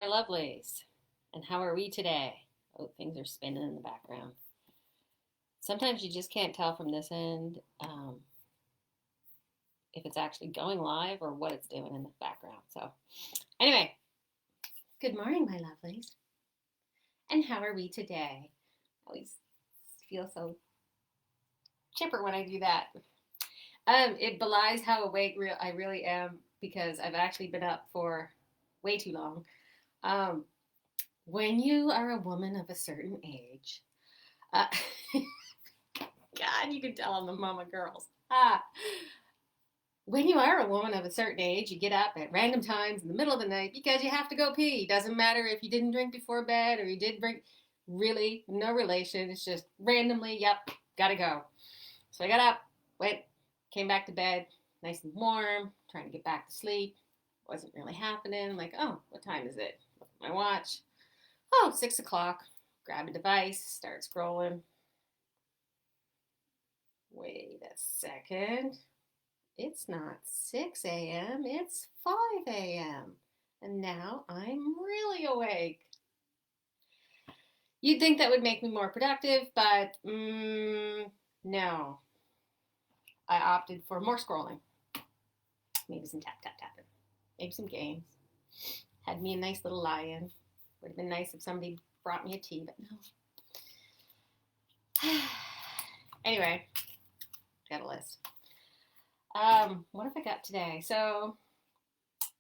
lovelies. And how are we today? Oh, things are spinning in the background. Sometimes you just can't tell from this end if it's actually going live or what it's doing in the background. So, anyway, good morning, my lovelies. And how are we today? I always feel so chipper when I do that. It belies how awake I really am because I've actually been up for way too long. When you are a woman of a certain age, uh, God, you can tell I'm the mama girls. When you are a woman of a certain age, you get up at random times in the middle of the night because you have to go pee. Doesn't matter if you didn't drink before bed or you did drink. Really, no relation. It's just randomly, yep, gotta go. So I got up, went, came back to bed, nice and warm, trying to get back to sleep. Wasn't really happening. I'm like, oh, what time is it? Look at my watch. Oh, 6 o'clock. Grab a device, start scrolling. Wait a second. It's not 6 a.m., it's 5 a.m. And now I'm really awake. You'd think that would make me more productive, but no. I opted for more scrolling. Maybe some tapping. Maybe some games. Had me a nice little lie-in. Would have been nice if somebody brought me a tea, but no. Anyway, got a list. What have I got today? So,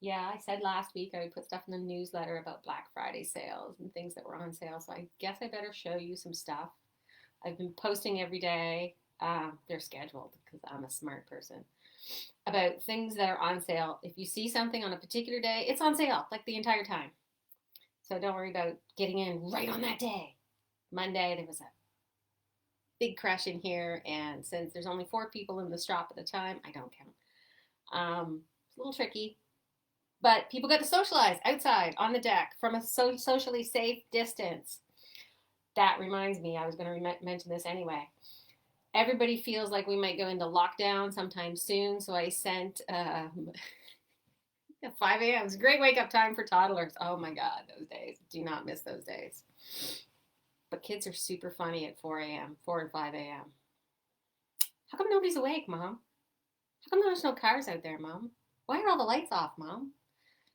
yeah, I said last week I would put stuff in the newsletter about Black Friday sales and things that were on sale, so I guess I better show you some stuff. I've been posting every day. They're scheduled because I'm a smart person. About things that are on sale. If you see something on a particular day, it's on sale, like the entire time. So don't worry about getting in right on that day. Monday, there was a big crush in here, and since there's only 4 people in the shop at a time, I don't count. It's a little tricky, but people got to socialize outside on the deck from a socially safe distance. That reminds me, I was going to mention this anyway. Everybody feels like we might go into lockdown sometime soon, so I sent 5 a.m. is a great wake-up time for toddlers. Oh my God, those days. Do not miss those days. But kids are super funny at 4 a.m., 4 and 5 a.m. How come nobody's awake, Mom? How come there's no cars out there, Mom? Why are all the lights off, Mom?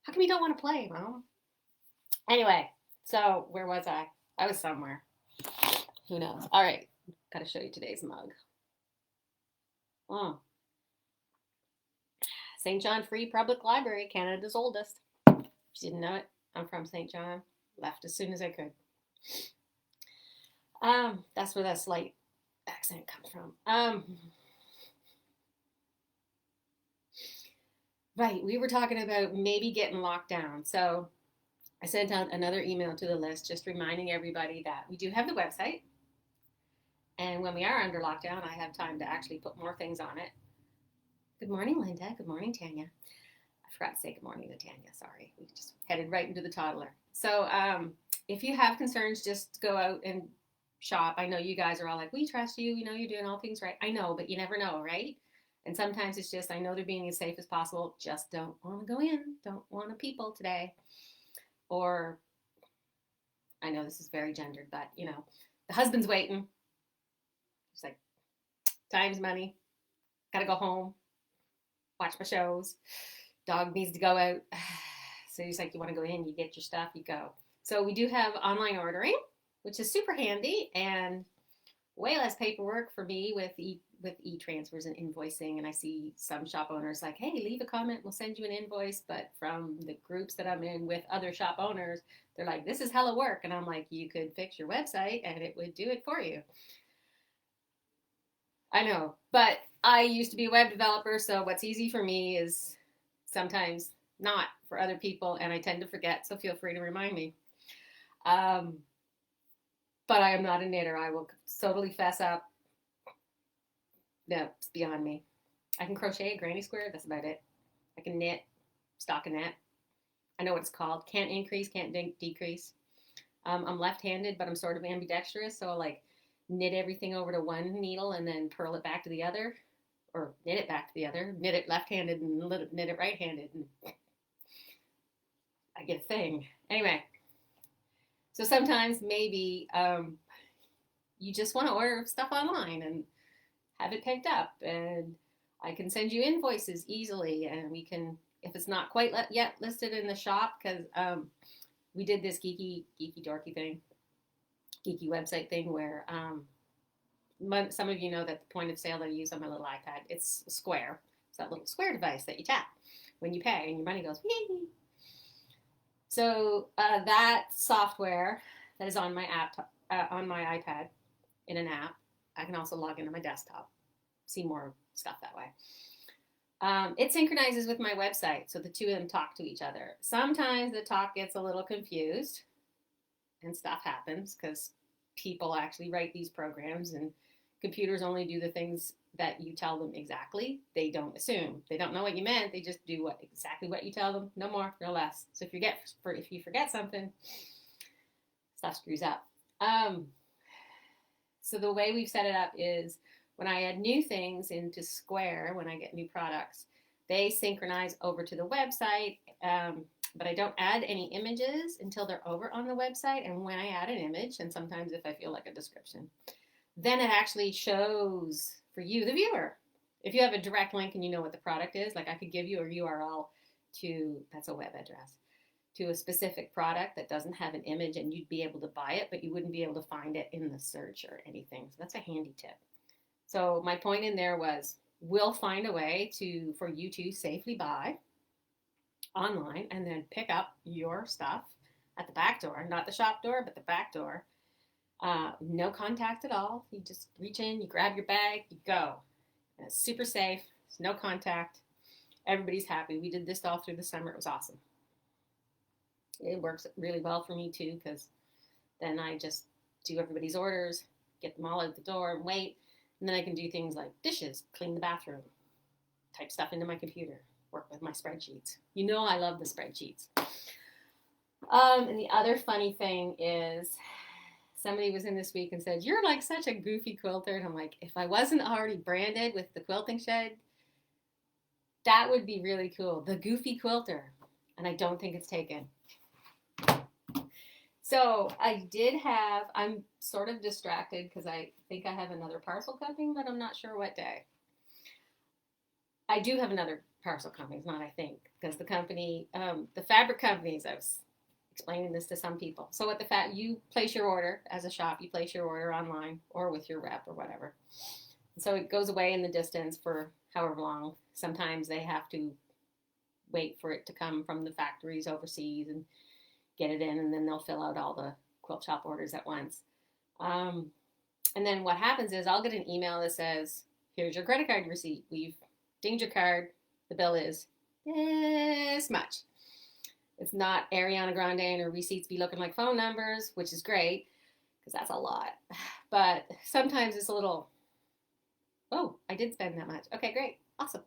How come you don't want to play, Mom? Anyway, so where was I? I was somewhere. Who knows? All right, got to show you today's mug. St. John Free Public Library, Canada's oldest. If you didn't know it, I'm from St. John. Left as soon as I could. That's where that slight accent comes from. Right, we were talking about maybe getting locked down. So I sent out another email to the list just reminding everybody that we do have the website. And when we are under lockdown, I have time to actually put more things on it. Good morning, Linda. Good morning, Tanya. I forgot to say good morning to Tanya. Sorry. We just headed right into the toddler. So if you have concerns, just go out and shop. I know you guys are all like, we trust you. We know you're doing all things right. I know, but you never know, right? And sometimes it's just, I know they're being as safe as possible. Just don't want to go in. Don't want to people today. Or, I know this is very gendered, but, you know, the husband's waiting. It's like, time's money. Got to go home. Watch my shows. Dog needs to go out. So he's like, you want to go in, you get your stuff, you go. So we do have online ordering, which is super handy and way less paperwork for me with e-transfers and invoicing. And I see some shop owners like, hey, leave a comment, we'll send you an invoice. But from the groups that I'm in with other shop owners, they're like, this is hella work. And I'm like, you could fix your website and it would do it for you. I know, but I used to be a web developer, so what's easy for me is sometimes not for other people, and I tend to forget, so feel free to remind me. But I am not a knitter. I will totally fess up. No, it's beyond me. I can crochet a granny square, that's about it. I can knit, stockinette. I know what it's called. Can't increase, can't decrease. I'm left-handed, but I'm sort of ambidextrous, so like knit everything over to one needle and then purl it back to the other, or knit it back to the other, knit it left-handed and knit it right-handed. And I get a thing. Anyway, so sometimes maybe you just want to order stuff online and have it picked up, and I can send you invoices easily, and we can, if it's not quite yet listed in the shop, because we did this geeky dorky thing, geeky website thing where some of you know that the point of sale that I use on my little iPad, it's a square. It's that little square device that you tap when you pay, and your money goes, wee. So that software that is on my on my iPad in an app, I can also log into my desktop, see more stuff that way. It synchronizes with my website, so the two of them talk to each other. Sometimes the talk gets a little confused, and stuff happens because people actually write these programs, and computers only do the things that you tell them exactly. They don't assume. They don't know what you meant. They just do exactly what you tell them. No more, no less. So if you forget something, stuff screws up. So the way we've set it up is when I add new things into Square, when I get new products, they synchronize over to the website, but I don't add any images until they're over on the website. And when I add an image, and sometimes if I feel like a description, then it actually shows for you, the viewer. If you have a direct link and you know what the product is, like I could give you a URL to, that's a web address, to a specific product that doesn't have an image, and you'd be able to buy it, but you wouldn't be able to find it in the search or anything. So that's a handy tip. So my point in there was, we'll find a way for you to safely buy online and then pick up your stuff at the back door, not the shop door, but the back door. No contact at all. You just reach in, you grab your bag, you go. And it's super safe. It's no contact. Everybody's happy. We did this all through the summer. It was awesome. It works really well for me too, because then I just do everybody's orders, get them all out the door and wait. And then I can do things like dishes, clean the bathroom, type stuff into my computer, work with my spreadsheets. You know I love the spreadsheets. And the other funny thing is, somebody was in this week and said, you're like such a goofy quilter. And I'm like, if I wasn't already branded with the Quilting Shed, that would be really cool. The Goofy Quilter. And I don't think it's taken. So I'm sort of distracted because I think I have another parcel coming, but I'm not sure what day. I do have another parcel coming, it's not I think, because the company, the fabric companies, I was explaining this to some people. So what you place your order as a shop, you place your order online or with your rep or whatever. So it goes away in the distance for however long. Sometimes they have to wait for it to come from the factories overseas and get it in, and then they'll fill out all the quilt shop orders at once. And then what happens is I'll get an email that says, here's your credit card receipt. We've dinged your card. The bill is this much. It's not Ariana Grande and her receipts be looking like phone numbers, which is great because that's a lot. But sometimes it's a little, oh, I did spend that much. Okay, great. Awesome.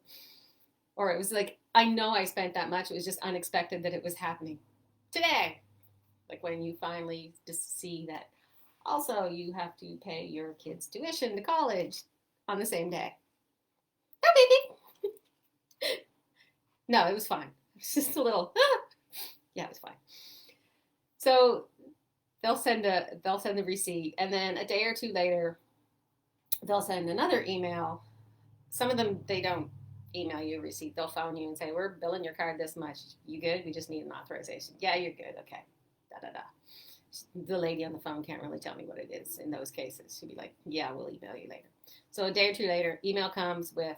Or it was like, I know I spent that much. It was just unexpected that it was happening today. Like when you finally just see that also you have to pay your kids' tuition to college on the same day. No, baby. No, it was fine. It's just a little, yeah, it was fine. So they'll send the receipt, and then a day or two later, they'll send another email. Some of them, they don't email you a receipt. They'll phone you and say, we're billing your card this much. You good? We just need an authorization. Yeah, you're good. Okay. The lady on the phone can't really tell me what it is in those cases. She'll be like, yeah, we'll email you later. So a day or two later, email comes with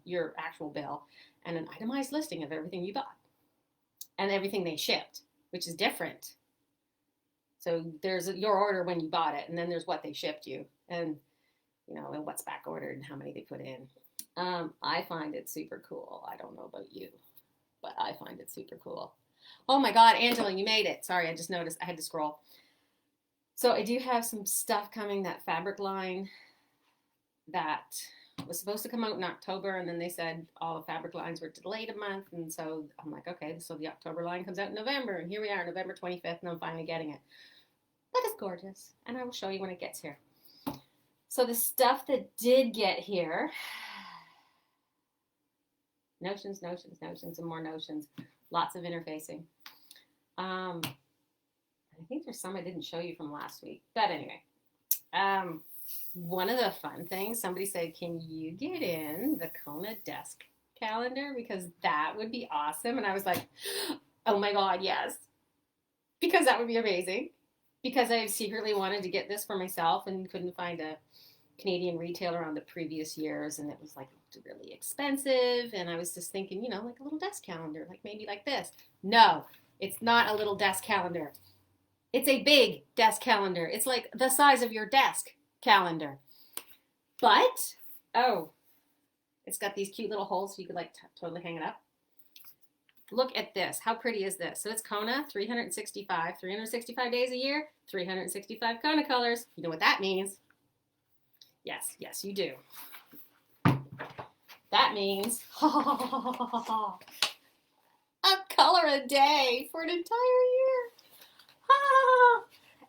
your actual bill and an itemized listing of everything you bought and everything they shipped, which is different. So there's your order when you bought it, and then there's what they shipped you, and and what's back ordered and how many they put in. I find it super cool. I don't know about you, but I find it super cool. Oh my God, Angela, you made it. Sorry, I just noticed I had to scroll. So I do have some stuff coming, that fabric line that was supposed to come out in October, and then they said all the fabric lines were delayed a month, and so I'm like, okay, so the October line comes out in November, and here we are, November 25th, and I'm finally getting it. But it's gorgeous, and I will show you when it gets here. So the stuff that did get here, notions, and more notions, lots of interfacing. I think there's some I didn't show you from last week. But anyway, one of the fun things, somebody said, can you get in the Kona desk calendar? Because that would be awesome. And I was like, oh my God, yes. Because that would be amazing. Because I secretly wanted to get this for myself and couldn't find a Canadian retailer on the previous years. And it was like really expensive. And I was just thinking, like a little desk calendar, like maybe like this. No, it's not a little desk calendar. It's a big desk calendar. It's like the size of your desk calendar. But, it's got these cute little holes so you could like totally hang it up. Look at this. How pretty is this? So it's Kona 365 days a year, 365 Kona colors. You know what that means? Yes, you do. That means a color a day for an entire year.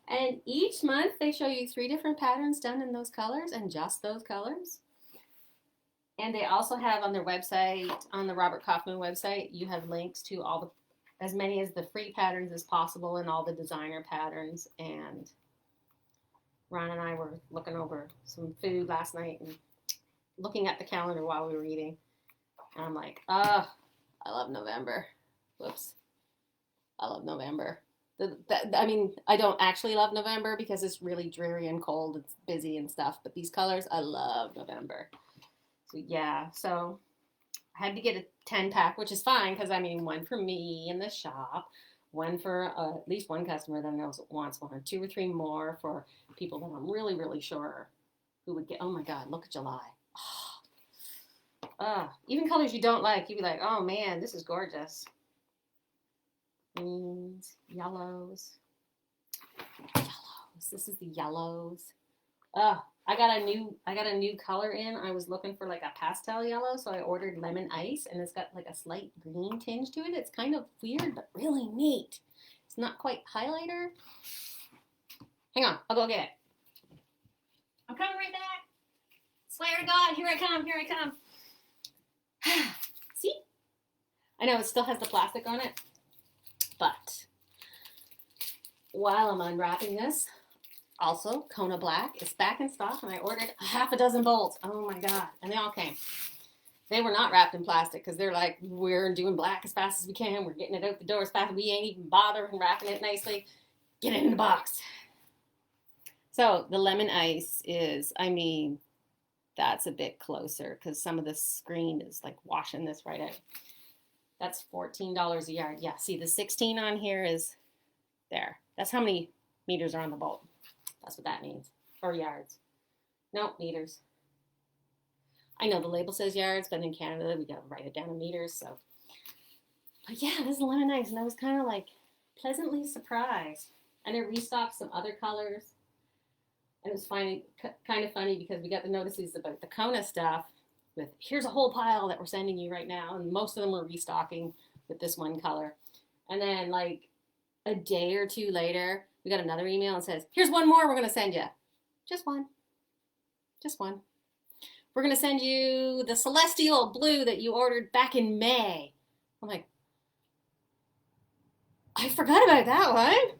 And each month they show you 3 different patterns done in those colors and just those colors. And they also have on their website, on the Robert Kaufman website, you have links to as many as the free patterns as possible and all the designer patterns. And Ron and I were looking over some food last night and looking at the calendar while we were eating. And I'm like, I love November. Whoops. I love November. I don't actually love November because it's really dreary and cold. It's busy and stuff. But these colors, I love November. So yeah, so I had to get a 10-pack, which is fine because one for me in the shop, one for at least one customer that wants one, 2 or 3 more for people that I'm really, really sure who would get. Oh my God, look at July. Even colors you don't like, you'd be like, oh man, this is gorgeous. Greens, yellows. This is the yellows. I got a new color in. I was looking for like a pastel yellow, so I ordered lemon ice, and it's got like a slight green tinge to it. It's kind of weird, but really neat. It's not quite highlighter. Hang on, I'll go get it. I'm coming right back. Swear to God, here I come. See? I know it still has the plastic on it, but while I'm unwrapping this, also, Kona Black is back in stock, and I ordered half a dozen bolts. Oh my God. And they all came. They were not wrapped in plastic because they're like, we're doing black as fast as we can. We're getting it out the door as fast as we ain't even bothering wrapping it nicely. Get it in the box. So the lemon ice is, that's a bit closer because some of the screen is like washing this right out. That's $14 a yard. Yeah, see the 16 on here is there. That's how many meters are on the bolt. That's what that means. Or yards. No, meters. I know the label says yards, but in Canada, we got to write it down in meters. So, but yeah, this is lemon ice. And I was kind of like pleasantly surprised. And they restocked some other colors. And it was kind of funny because we got the notices about the Kona stuff with, here's a whole pile that we're sending you right now. And most of them were restocking with this one color. And then like a day or 2 later, we got another email and says, here's one more we're going to send you. Just one. We're going to send you the celestial blue that you ordered back in May. I'm like, I forgot about that one.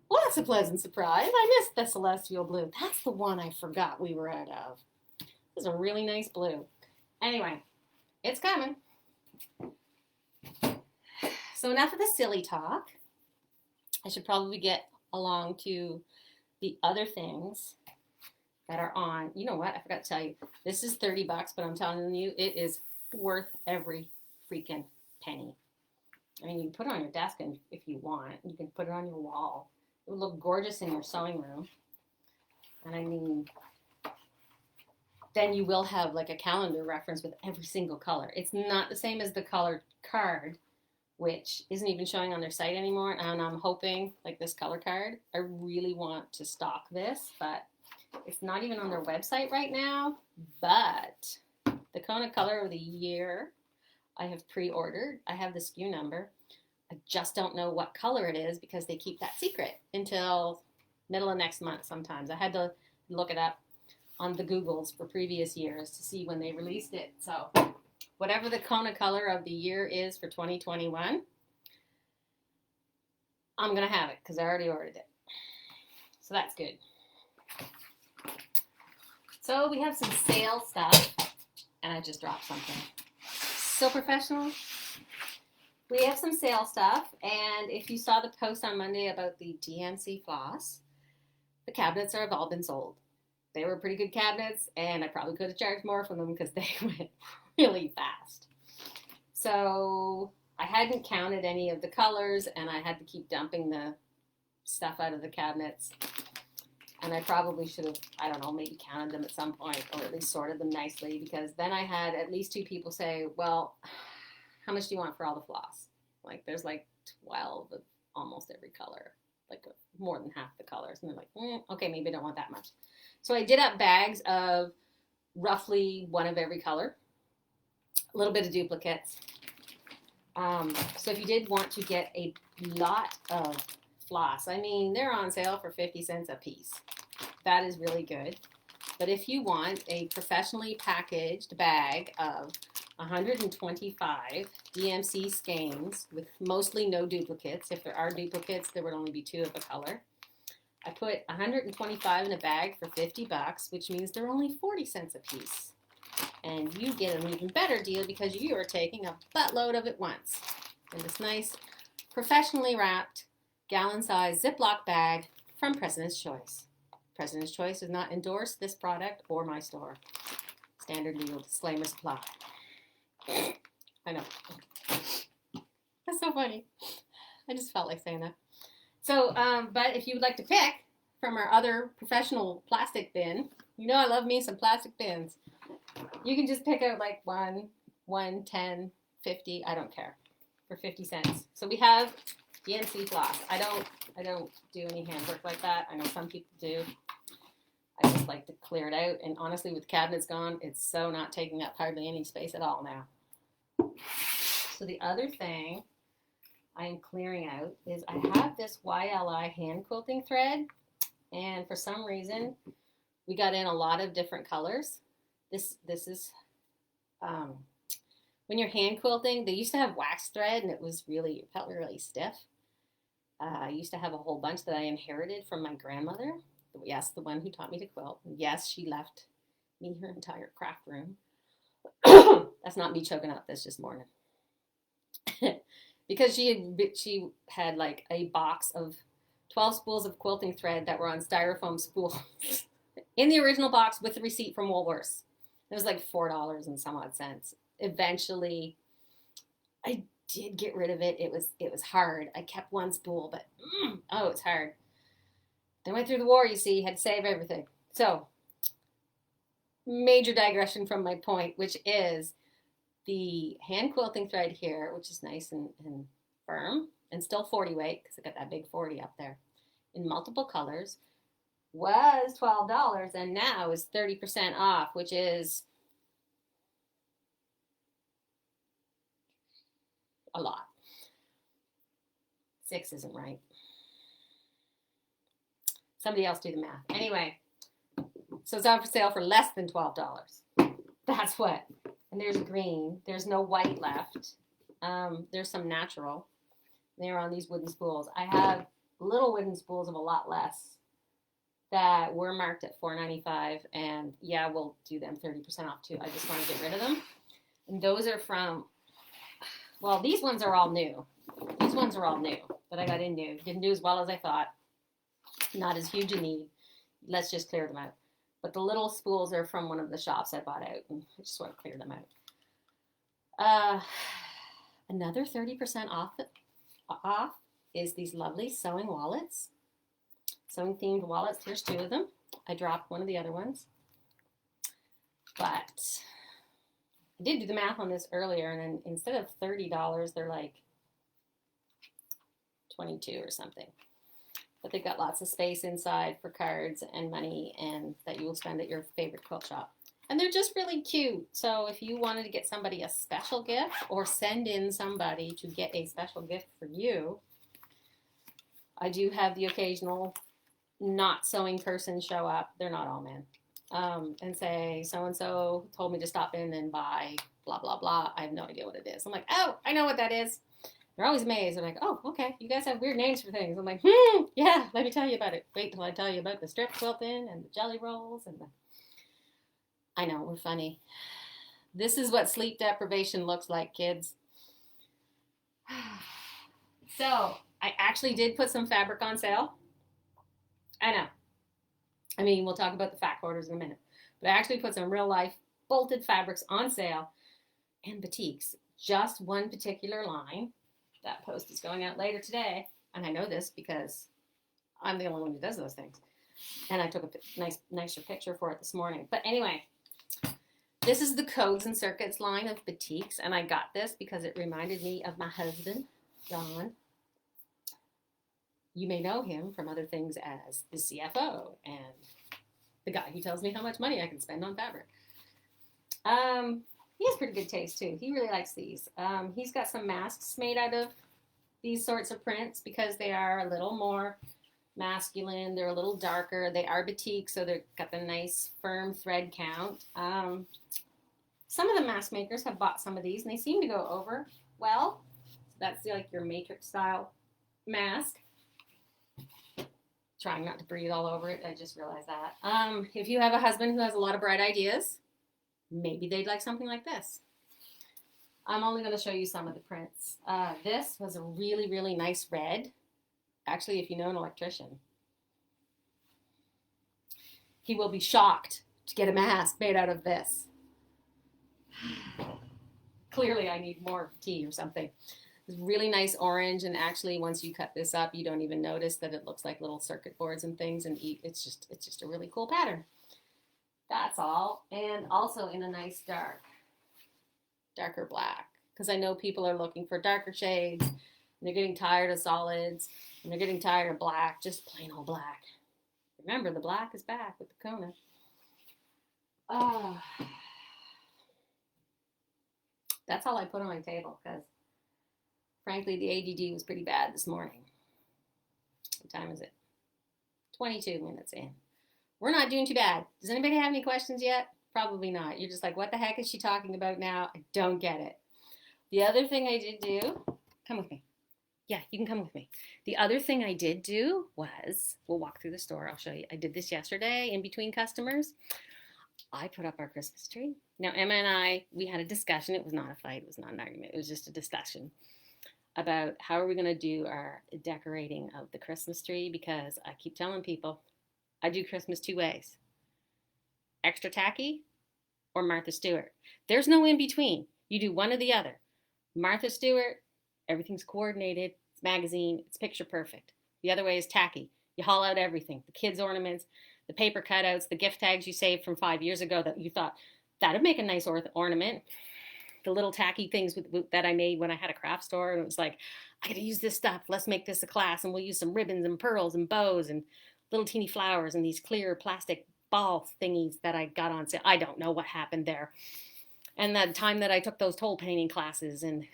Well, that's a pleasant surprise. I missed the celestial blue. That's the one I forgot we were out of. This is a really nice blue. Anyway, it's coming. So enough of the silly talk. I should probably get along to the other things that are on. You know what? I forgot to tell you. This is $30, but I'm telling you, it is worth every freaking penny. You can put it on your desk and if you want. You can put it on your wall. It would look gorgeous in your sewing room. And then you will have like a calendar reference with every single color. It's not the same as the colored card, which isn't even showing on their site anymore. And I'm hoping, like this color card, I really want to stock this, but it's not even on their website right now. But the Kona color of the year, I have pre-ordered. I have the SKU number. I just don't know what color it is because they keep that secret until middle of next month sometimes. I had to look it up on the Googles for previous years to see when they released it. So whatever the Kona color of the year is for 2021, I'm going to have it because I already ordered it. So that's good. So we have some sale stuff, and I just dropped something. So professional. We have some sale stuff, and if you saw the post on Monday about the DMC Floss, the cabinets have all been sold. They were pretty good cabinets, and I probably could have charged more for them because they went really fast. So I hadn't counted any of the colors, and I had to keep dumping the stuff out of the cabinets. And I probably should have, I don't know, maybe counted them at some point, or at least sorted them nicely, because then I had at least 2 people say, well, how much do you want for all the floss? Like, there's like 12 of almost every color, like more than half the colors. And they're like, okay, maybe I don't want that much. So I did up bags of roughly one of every color, a little bit of duplicates. So if you did want to get a lot of floss, I mean, they're on sale for 50 cents a piece. That is really good. But if you want a professionally packaged bag of 125 DMC skeins with mostly no duplicates. If there are duplicates, there would only be 2 of a color. I put 125 in a bag for 50 bucks, which means they're only 40 cents a piece. And you get an even better deal because you are taking a buttload of it once. In this nice, professionally wrapped, gallon-sized Ziploc bag from President's Choice. President's Choice does not endorse this product or my store. Standard legal disclaimers apply. I know. That's so funny. I just felt like saying that. So, but if you would like to pick from our other professional plastic bin, you know I love me some plastic bins. You can just pick out like 1, 10, 50, I don't care, for 50 cents. So we have DMC Floss. I don't do any handwork like that. I know some people do. I just like to clear it out. And honestly, with cabinets gone, it's so not taking up hardly any space at all now. So the other thing I'm clearing out is I have this YLI hand quilting thread. And for some reason, we got in a lot of different colors. This is, when you're hand quilting, they used to have wax thread and it felt really stiff. I used to have a whole bunch that I inherited from my grandmother. Yes, the one who taught me to quilt. Yes, she left me her entire craft room. That's not me choking up. That's just morning. Because she had like a box of 12 spools of quilting thread that were on styrofoam spools in the original box with the receipt from Woolworths. It was like $4 and some odd cents. Eventually, I did get rid of it. It was hard. I kept one spool, but it's hard. They went through the war, you see, had to save everything. So, major digression from my point, which is the hand quilting thread here, which is nice and firm, and still 40 weight, because I got that big 40 up there, in multiple colors, was $12, and now is 30% off, which is a lot. 6 isn't right. Somebody else do the math. Anyway, so it's on for sale for less than $12. That's what. And there's green. There's no white left. There's some natural. They're on these wooden spools. I have little wooden spools of a lot less that were marked at $4.95. And yeah, we'll do them 30% off too. I just want to get rid of them. And those are from, well, these ones are all new. These ones are all new that I got in new. Didn't do as well as I thought. Not as huge a need. Let's just clear them out. But the little spools are from one of the shops I bought out, and I just want to clear them out. Another 30% off is these lovely sewing wallets. Sewing themed wallets. Here's 2 of them. I dropped one of the other ones. But I did do the math on this earlier, and then instead of $30, they're like $22 or something. But they've got lots of space inside for cards and money and that you will spend at your favorite quilt shop. And they're just really cute. So if you wanted to get somebody a special gift or send in somebody to get a special gift for you, I do have the occasional not sewing person show up. They're not all men. And say, so-and-so told me to stop in and buy blah, blah, blah. I have no idea what it is. I'm like, oh, I know what that is. They're always amazed. They're like, oh, okay, you guys have weird names for things. I'm like, yeah, let me tell you about it. Wait till I tell you about the strip quilting and the jelly rolls and the... I know, we're funny. This is what sleep deprivation looks like, kids. So I actually did put some fabric on sale. I know. I mean, we'll talk about the fat quarters in a minute. But I actually put some real life bolted fabrics on sale and batiks. Just one particular line. That post is going out later today. And I know this because I'm the only one who does those things. And I took a nicer picture for it this morning. But anyway, this is the Codes and Circuits line of batiks. And I got this because it reminded me of my husband, Don. You may know him from other things as the CFO and the guy who tells me how much money I can spend on fabric. He has pretty good taste too. He really likes these. He's got some masks made out of these sorts of prints because they are a little more masculine. They're a little darker. They are batik, so they've got the nice firm thread count. Some of the mask makers have bought some of these, and they seem to go over well. So that's like your matrix style mask. Trying not to breathe all over it. I just realized that. If you have a husband who has a lot of bright ideas, maybe they'd like something like this. I'm only going to show you some of the prints. This was a really, really nice red. Actually, if you know an electrician, he will be shocked to get a mask made out of this. Clearly, I need more tea or something. It's really nice orange, and actually, once you cut this up, you don't even notice that it looks like little circuit boards and things. And it's just a really cool pattern. That's all, and also in a nice darker black, because I know people are looking for darker shades. And they're getting tired of solids, and they're getting tired of black, just plain old black. Remember, the black is back with the Kona. That's all I put on my table, because frankly, the ADD was pretty bad this morning. What time is it? 22 minutes in. We're not doing too bad. Does anybody have any questions yet? Probably not. You're just like, what the heck is she talking about now? I don't get it. The other thing I did do, come with me. Yeah, you can come with me. The other thing I did do was, we'll walk through the store. I'll show you. I did this yesterday in between customers. I put up our Christmas tree. Now, Emma and I, we had a discussion. It was not a fight. It was not an argument. It was just a discussion about how are we going to do our decorating of the Christmas tree, because I keep telling people I do Christmas two ways: extra tacky or Martha Stewart. There's no in between. You do one or the other. Martha Stewart, everything's coordinated, it's magazine, it's picture perfect. The other way is tacky. You haul out everything, the kids' ornaments, the paper cutouts, the gift tags you saved from 5 years ago that you thought that'd make a nice ornament. The little tacky things that I made when I had a craft store, and it was like, I gotta use this stuff, let's make this a class, and we'll use some ribbons and pearls and bows and little teeny flowers and these clear plastic ball thingies that I got on sale. I don't know what happened there. And that time that I took those toll painting classes, and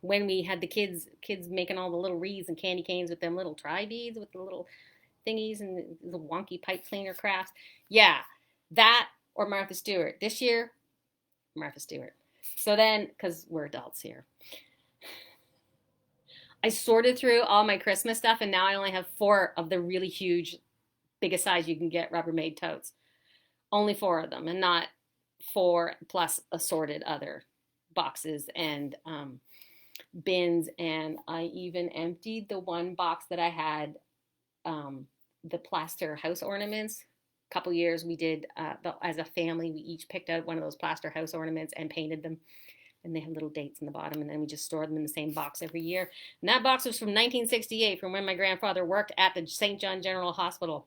when we had the kids making all the little wreaths and candy canes with them little tri-beads with the little thingies and the wonky pipe cleaner crafts. Yeah, that or Martha Stewart. This year, Martha Stewart. So then, because we're adults here, I sorted through all my Christmas stuff, and now I only have 4 of the really huge, biggest size you can get Rubbermaid totes. Only 4 of them, and not 4 plus assorted other boxes and bins. And I even emptied the one box that I had, the plaster house ornaments. A couple years we did, as a family, we each picked out one of those plaster house ornaments and painted them. And they had little dates in the bottom, and then we just stored them in the same box every year. And that box was from 1968, from when my grandfather worked at the St. John General Hospital,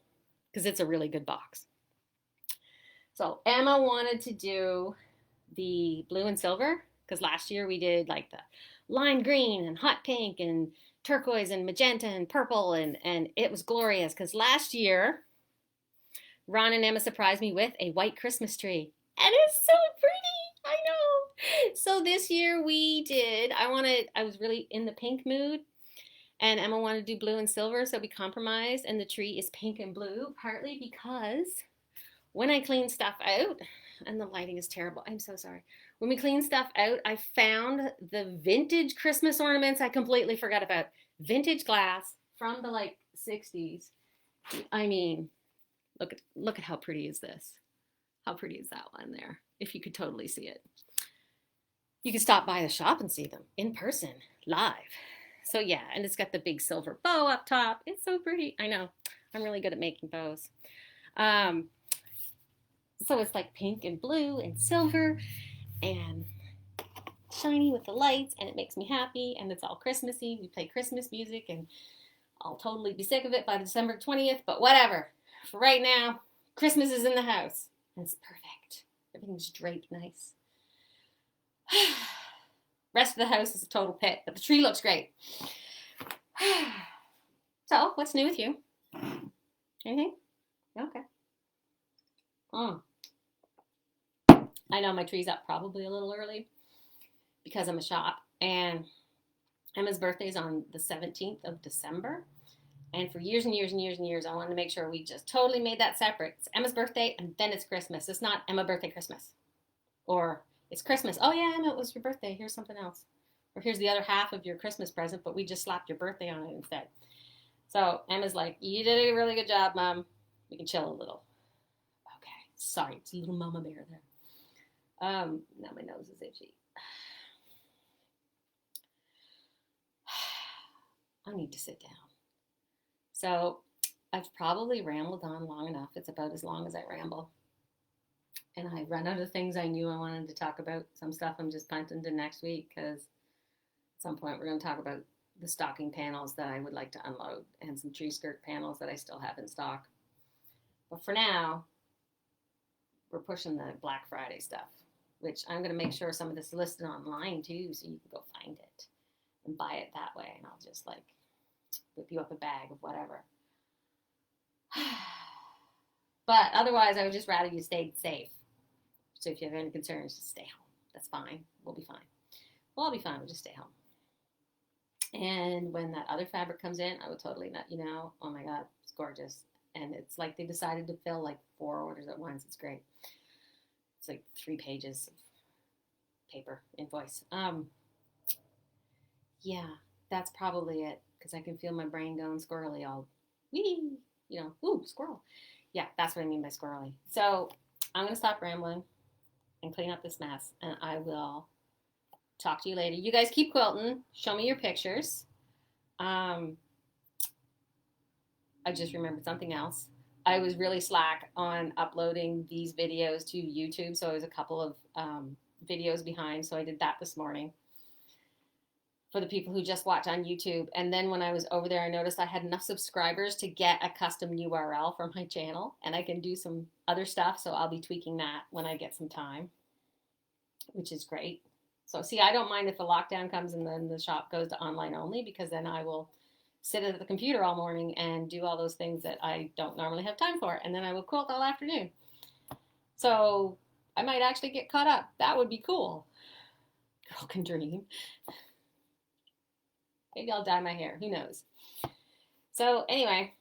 because it's a really good box. So Emma wanted to do the blue and silver, because last year we did like the lime green and hot pink and turquoise and magenta and purple, and it was glorious, because last year Ron and Emma surprised me with a white Christmas tree, and it's so pretty. I know. So this year we did, I was really in the pink mood, and Emma wanted to do blue and silver, so we compromised, and the tree is pink and blue, partly because when I clean stuff out, and the lighting is terrible, I'm so sorry. when we clean stuff out, I found the vintage Christmas ornaments I completely forgot about. Vintage glass from the like 60s. I mean, look at how pretty is this? How pretty is that one there? If you could totally see it. You can stop by the shop and see them in person, live. So yeah, and it's got the big silver bow up top. It's so pretty. I know. I'm really good at making bows. So it's like pink and blue and silver and shiny with the lights, and it makes me happy, and it's all Christmassy. We play Christmas music, and I'll totally be sick of it by December 20th, but whatever. For right now, Christmas is in the house, and it's perfect. Everything's draped nice. Rest of the house is a total pit, but the tree looks great. So, what's new with you? Anything? Okay. I know my tree's up probably a little early because I'm a shop, and Emma's birthday is on the 17th of December. And for years and years and years and years, I wanted to make sure we just totally made that separate. It's Emma's birthday, and then it's Christmas. It's not Emma birthday Christmas. Or it's Christmas. Oh, yeah, Emma, it was your birthday. Here's something else. Or here's the other half of your Christmas present, but we just slapped your birthday on it instead. So Emma's like, you did a really good job, Mom. We can chill a little. Okay. Sorry, it's a little mama bear there. Now my nose is itchy. I need to sit down. So I've probably rambled on long enough. It's about as long as I ramble. And I run out of things I knew I wanted to talk about. Some stuff I'm just punting to next week because at some point we're going to talk about the stocking panels that I would like to unload and some tree skirt panels that I still have in stock. But for now, we're pushing the Black Friday stuff, which I'm going to make sure some of this is listed online too, so you can go find it and buy it that way. And I'll just like whip you up a bag of whatever. But otherwise, I would just rather you stayed safe. So if you have any concerns, just stay home. That's fine. We'll be fine. We'll all be fine. We'll just stay home. And when that other fabric comes in, I will totally let you know. Oh my God, it's gorgeous. And it's like they decided to fill like 4 orders at once. It's great. It's like 3 pages of paper invoice. Yeah, that's probably it. Because I can feel my brain going squirrely all, wee, ooh, squirrel. Yeah, that's what I mean by squirrely. So I'm going to stop rambling and clean up this mess. And I will talk to you later. You guys keep quilting. Show me your pictures. I just remembered something else. I was really slack on uploading these videos to YouTube. So I was a couple of videos behind. So I did that this morning for the people who just watch on YouTube. And then when I was over there, I noticed I had enough subscribers to get a custom URL for my channel. And I can do some other stuff. So I'll be tweaking that when I get some time, which is great. So see, I don't mind if the lockdown comes and then the shop goes to online only, because then I will sit at the computer all morning and do all those things that I don't normally have time for. And then I will quilt all afternoon. So I might actually get caught up. That would be cool. Girl can dream. Maybe I'll dye my hair. Who knows? So anyway,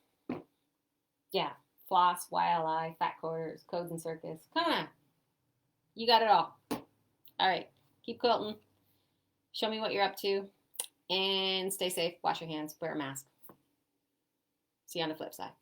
yeah. Floss, YLI, fat quarters, codes and circus. Come on. You got it all. All right. Keep quilting. Show me what you're up to. And stay safe. Wash your hands. Wear a mask. See you on the flip side.